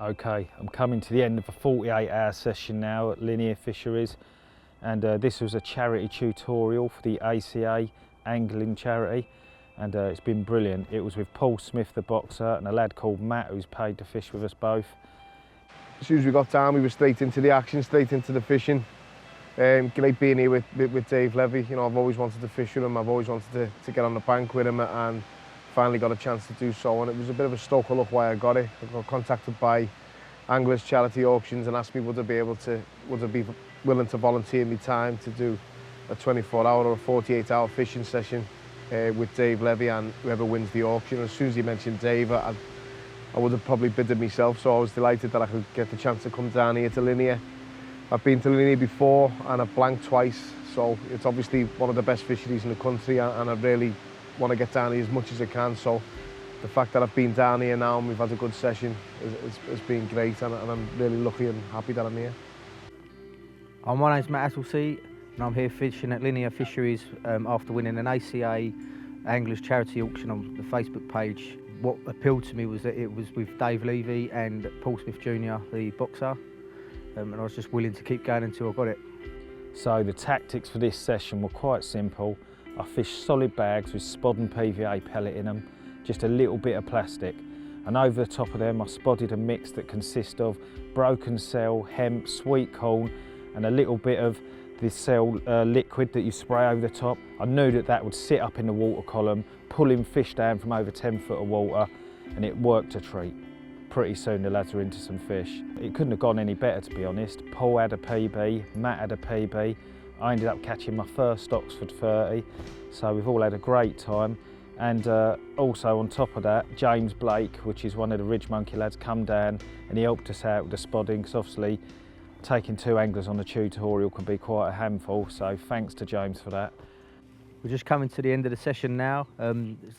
Okay, I'm coming to the end of a 48-hour session now at Linear Fisheries, and this was a charity tutorial for the ACA angling charity, and it's been brilliant. It was with Paul Smith, the boxer, and a lad called Matt, who's paid to fish with us both. As soon as we got down, we were straight into the action, straight into the fishing. Great being here with Dave Levy. You know, I've always wanted to fish with him. I've always wanted to get on the bank with him, and finally got a chance to do so. And it was a bit of a stroke of luck why I got it. I got contacted by Anglers Charity Auctions and asked me would I be willing to volunteer my time to do a 24-hour or a 48-hour fishing session with Dave Levy and whoever wins the auction. As soon as he mentioned Dave, I would have probably bidded myself, so I was delighted that I could get the chance to come down here to Linear. I've been to Linear before and I've blanked twice, so it's obviously one of the best fisheries in the country, and I really want to get down here as much as I can. So the fact that I've been down here now and we've had a good session has been great, and I'm really lucky and happy that I'm here. My name's Matt Astlesey, and I'm here fishing at Linear Fisheries after winning an ACA Anglers Charity Auction on the Facebook page. What appealed to me was that it was with Dave Levy and Paul Smith Jr., the boxer, and I was just willing to keep going until I got it. So the tactics for this session were quite simple. I fished solid bags with spod and PVA pellet in them, just a little bit of plastic. And over the top of them I spotted a mix that consists of broken cell, hemp, sweet corn and a little bit of this cell liquid that you spray over the top. I knew that would sit up in the water column, pulling fish down from over 10 foot of water, and it worked a treat. Pretty soon the lads were into some fish. It couldn't have gone any better, to be honest. Paul had a PB, Matt had a PB. I ended up catching my first Oxford 30, so we've all had a great time. And also on top of that, James Blake, which is one of the Ridge Monkey lads, come down and he helped us out with the spodding, because obviously taking 2 anglers on a tutorial can be quite a handful, so thanks to James for that. We're just coming to the end of the session now.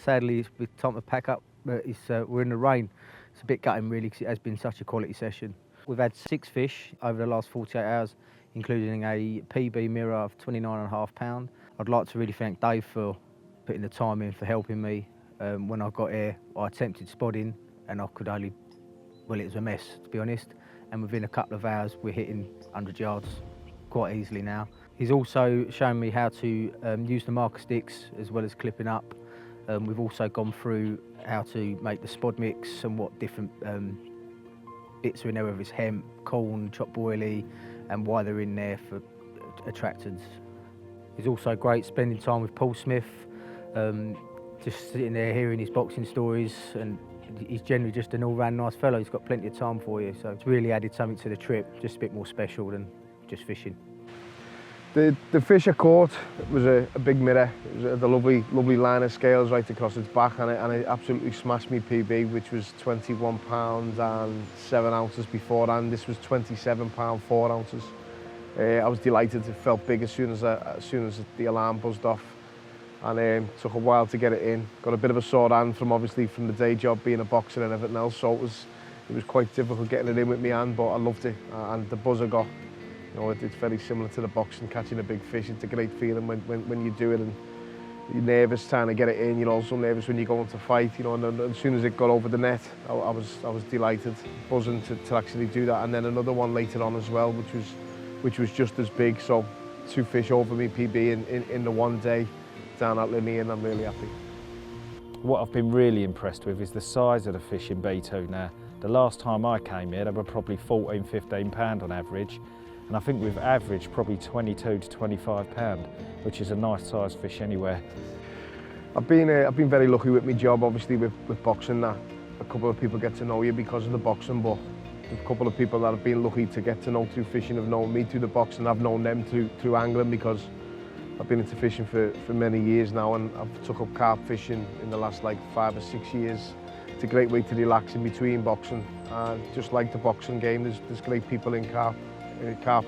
Sadly, it's time to pack up, but we're in the rain. It's a bit gutting really, because it has been such a quality session. We've had 6 fish over the last 48 hours, including a PB mirror of 29.5 pounds. I'd like to really thank Dave for putting the time in, for helping me. When I got here, I attempted spodding and I could only, well, it was a mess, to be honest. And within a couple of hours, we're hitting 100 yards quite easily now. He's also shown me how to use the marker sticks as well as clipping up. We've also gone through how to make the spod mix and what different bits are in there, whether it's hemp, corn, chopped boilie, and why they're in there for attractants. It's also great spending time with Paul Smith, just sitting there hearing his boxing stories, and he's generally just an all-round nice fellow. He's got plenty of time for you, so it's really added something to the trip, just a bit more special than just fishing. The fish I caught was a big mirror. It was a lovely line of scales right across its back, and it absolutely smashed me PB, which was 21 pounds and 7 ounces beforehand. This was 27 pound 4 ounces. I was delighted. It felt big as soon as the alarm buzzed off, and took a while to get it in. Got a bit of a sore hand from the day job, being a boxer and everything else, so it was quite difficult getting it in with my hand, but I loved it, and the buzz I got. You know, it's very similar to the boxing, catching a big fish. It's a great feeling when you do it, and you're nervous trying to get it in. You're also nervous when you go into fight, you know, and as soon as it got over the net, I was delighted, buzzing to actually do that. And then another one later on as well, which was just as big. So 2 fish over me PB in the one day down at Linear, and I'm really happy. What I've been really impressed with is the size of the fish in B2 now. The last time I came here, they were probably 14, 15 pound on average. And I think we've averaged probably 22 to 25 pound, which is a nice sized fish anywhere. I've been very lucky with my job, obviously with boxing. That a couple of people get to know you because of the boxing, but a couple of people that have been lucky to get to know through fishing have known me through the boxing. I've known them through angling, because I've been into fishing for many years now, and I've took up carp fishing in the last 5 or 6 years. It's a great way to relax in between boxing. Just like the boxing game, there's great people in carp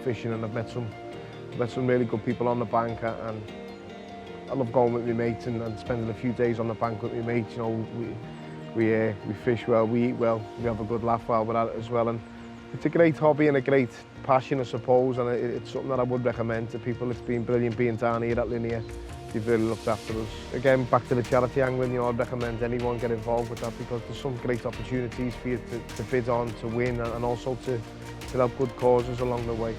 fishing, and I've met some really good people on the bank, and I love going with my mates and spending a few days on the bank with my mates. You know, we fish well, we eat well, we have a good laugh while we're at it as well, and it's a great hobby and a great passion, I suppose, and it's something that I would recommend to people. It's been brilliant being down here at Linear. They've really looked after us. Again, back to the charity angling, you know, I'd recommend anyone get involved with that because there's some great opportunities for you to bid on, to win, and also to help good causes along the way.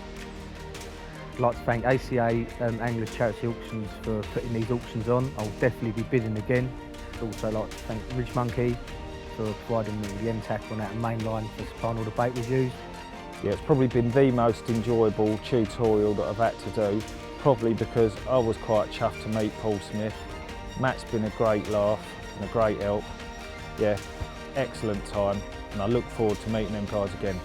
I'd like to thank ACA Angler Charity Auctions for putting these auctions on. I'll definitely be bidding again. I'd also like to thank Ridge Monkey for providing me with the M-tackle and Mainline for supplying all the bait we've used. Yeah, it's probably been the most enjoyable tutorial that I've had to do, probably because I was quite chuffed to meet Paul Smith. Matt's been a great laugh and a great help. Yeah, excellent time, and I look forward to meeting them guys again.